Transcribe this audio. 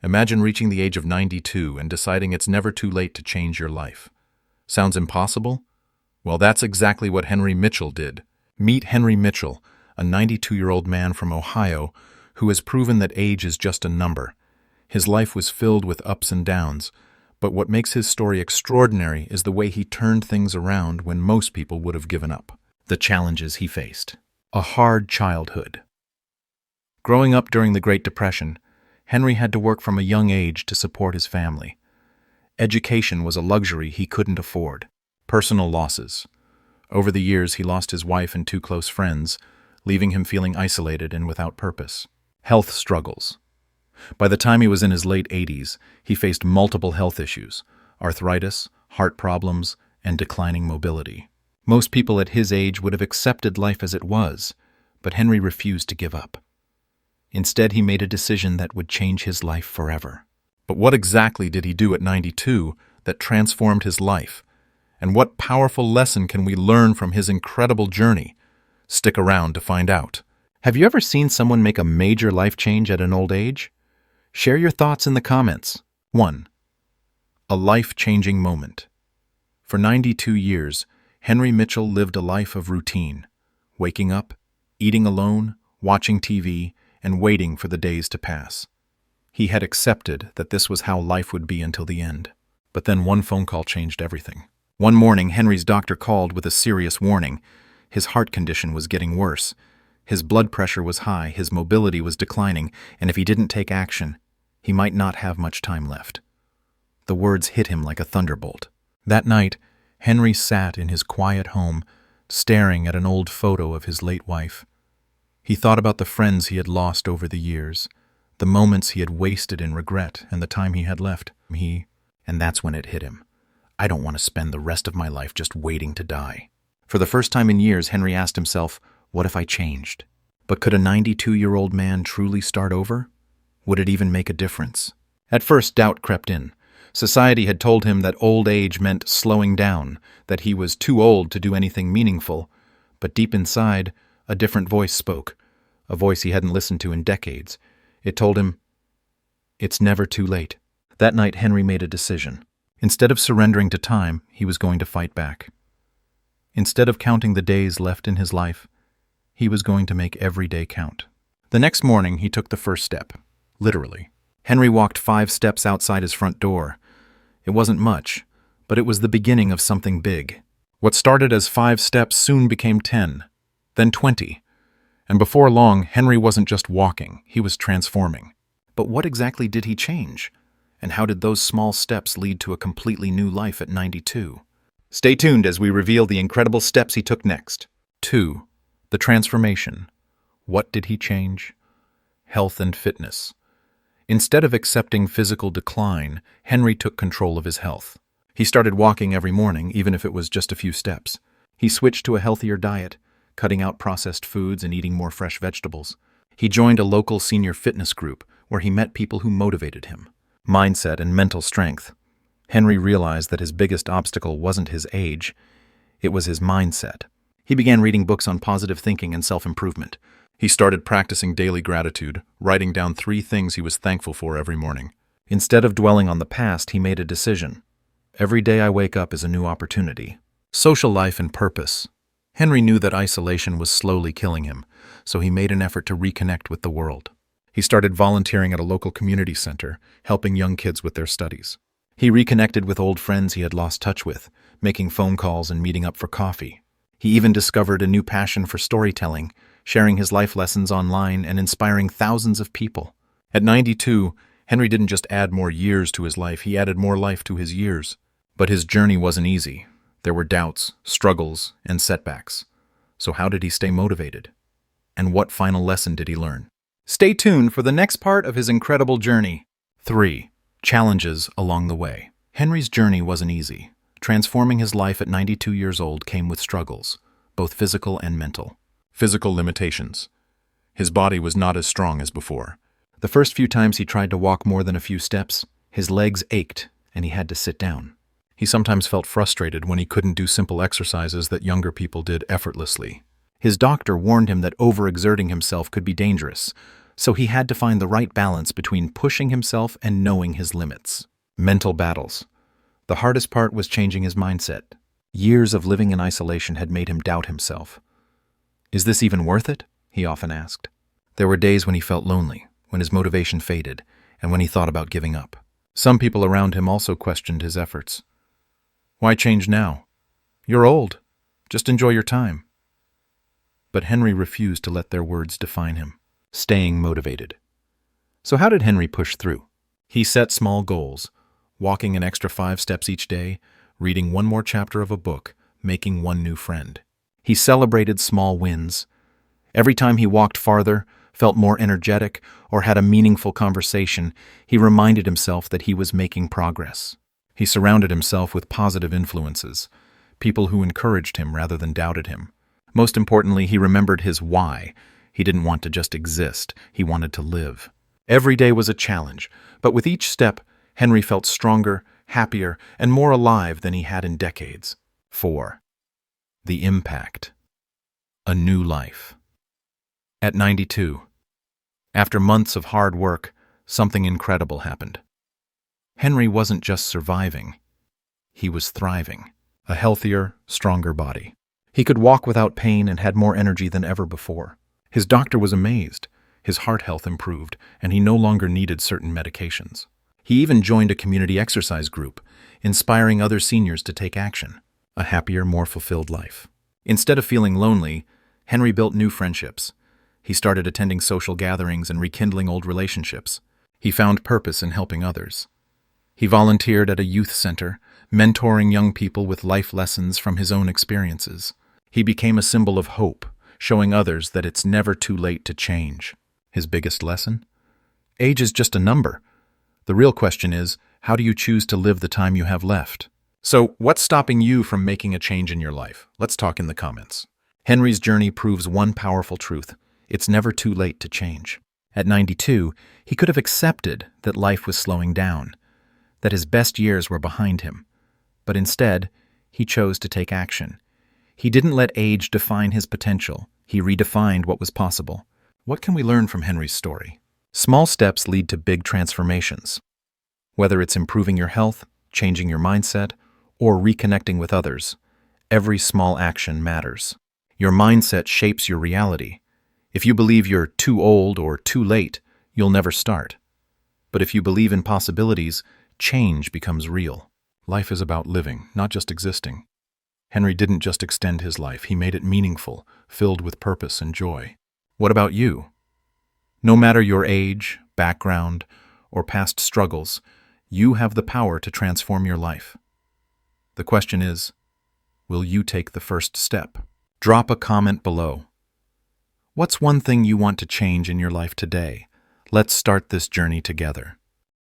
Imagine reaching the age of 92 and deciding it's never too late to change your life. Sounds impossible? Well, that's exactly what Henry Mitchell did. Meet Henry Mitchell, a 92-year-old man from Ohio who has proven that age is just a number. His life was filled with ups and downs, but what makes his story extraordinary is the way he turned things around when most people would have given up. The challenges he faced. A hard childhood. Growing up during the Great Depression, Henry had to work from a young age to support his family. Education was a luxury he couldn't afford. Personal losses. Over the years, he lost his wife and two close friends, leaving him feeling isolated and without purpose. Health struggles. By the time he was in his late 80s, he faced multiple health issues, arthritis, heart problems, and declining mobility. Most people at his age would have accepted life as it was, but Henry refused to give up. Instead, he made a decision that would change his life forever. But what exactly did he do at 92 that transformed his life? And what powerful lesson can we learn from his incredible journey? Stick around to find out. Have you ever seen someone make a major life change at an old age? Share your thoughts in the comments. 1. A life-changing moment. For 92 years, Henry Mitchell lived a life of routine, waking up, eating alone, watching TV, and waiting for the days to pass. He had accepted that this was how life would be until the end. But then one phone call changed everything. One morning, Henry's doctor called with a serious warning. His heart condition was getting worse. His blood pressure was high, his mobility was declining, and if he didn't take action, he might not have much time left. The words hit him like a thunderbolt. That night, Henry sat in his quiet home, staring at an old photo of his late wife. He thought about the friends he had lost over the years, the moments he had wasted in regret, and the time he had left. And that's when it hit him. I don't want to spend the rest of my life just waiting to die. For the first time in years, Henry asked himself, what if I changed? But could a 92-year-old man truly start over? Would it even make a difference? At first, doubt crept in. Society had told him that old age meant slowing down, that he was too old to do anything meaningful. But deep inside, a different voice spoke, a voice he hadn't listened to in decades. It told him, it's never too late. That night, Henry made a decision. Instead of surrendering to time, he was going to fight back. Instead of counting the days left in his life, he was going to make every day count. The next morning, he took the first step, literally. Henry walked 5 steps outside his front door. It wasn't much, but it was the beginning of something big. What started as 5 steps soon became 10, then 20. And before long, Henry wasn't just walking, he was transforming. But what exactly did he change? And how did those small steps lead to a completely new life at 92? Stay tuned as we reveal the incredible steps he took next. 2. The transformation. What did he change? Health and fitness. Instead of accepting physical decline, Henry took control of his health. He started walking every morning, even if it was just a few steps. He switched to a healthier diet, cutting out processed foods and eating more fresh vegetables. He joined a local senior fitness group where he met people who motivated him. Mindset and mental strength. Henry realized that his biggest obstacle wasn't his age, it was his mindset. He began reading books on positive thinking and self-improvement. He started practicing daily gratitude, writing down 3 things he was thankful for every morning. Instead of dwelling on the past, he made a decision. Every day I wake up is a new opportunity. Social life and purpose. Henry knew that isolation was slowly killing him, so he made an effort to reconnect with the world. He started volunteering at a local community center, helping young kids with their studies. He reconnected with old friends he had lost touch with, making phone calls and meeting up for coffee. He even discovered a new passion for storytelling, sharing his life lessons online and inspiring thousands of people. At 92, Henry didn't just add more years to his life, he added more life to his years. But his journey wasn't easy. There were doubts, struggles, and setbacks. So how did he stay motivated? And what final lesson did he learn? Stay tuned for the next part of his incredible journey. 3. Challenges along the way. Henry's journey wasn't easy. Transforming his life at 92 years old came with struggles, both physical and mental. Physical limitations. His body was not as strong as before. The first few times he tried to walk more than a few steps, his legs ached and he had to sit down. He sometimes felt frustrated when he couldn't do simple exercises that younger people did effortlessly. His doctor warned him that overexerting himself could be dangerous, so he had to find the right balance between pushing himself and knowing his limits. Mental battles. The hardest part was changing his mindset. Years of living in isolation had made him doubt himself. Is this even worth it? He often asked. There were days when he felt lonely, when his motivation faded, and when he thought about giving up. Some people around him also questioned his efforts. Why change now? You're old. Just enjoy your time. But Henry refused to let their words define him, staying motivated. So how did Henry push through? He set small goals, walking an extra 5 steps each day, reading one more chapter of a book, making one new friend. He celebrated small wins. Every time he walked farther, felt more energetic, or had a meaningful conversation, he reminded himself that he was making progress. He surrounded himself with positive influences, people who encouraged him rather than doubted him. Most importantly, he remembered his why. He didn't want to just exist, he wanted to live. Every day was a challenge, but with each step, Henry felt stronger, happier, and more alive than he had in decades. 4. The impact. A new life. At 92, after months of hard work, something incredible happened. Henry wasn't just surviving, he was thriving. A healthier, stronger body. He could walk without pain and had more energy than ever before. His doctor was amazed. His heart health improved, and he no longer needed certain medications. He even joined a community exercise group, inspiring other seniors to take action. A happier, more fulfilled life. Instead of feeling lonely, Henry built new friendships. He started attending social gatherings and rekindling old relationships. He found purpose in helping others. He volunteered at a youth center, mentoring young people with life lessons from his own experiences. He became a symbol of hope, showing others that it's never too late to change. His biggest lesson? Age is just a number. The real question is, how do you choose to live the time you have left? So, what's stopping you from making a change in your life? Let's talk in the comments. Henry's journey proves one powerful truth. It's never too late to change. At 92, he could have accepted that life was slowing down, that his best years were behind him. But instead, he chose to take action. He didn't let age define his potential. He redefined what was possible. What can we learn from Henry's story? Small steps lead to big transformations. Whether it's improving your health, changing your mindset, or reconnecting with others, every small action matters. Your mindset shapes your reality. If you believe you're too old or too late, you'll never start. But if you believe in possibilities, change becomes real. Life is about living, not just existing. Henry didn't just extend his life, he made it meaningful, filled with purpose and joy. What about you? No matter your age, background, or past struggles, you have the power to transform your life. The question is, will you take the first step? Drop a comment below. What's one thing you want to change in your life today? Let's start this journey together.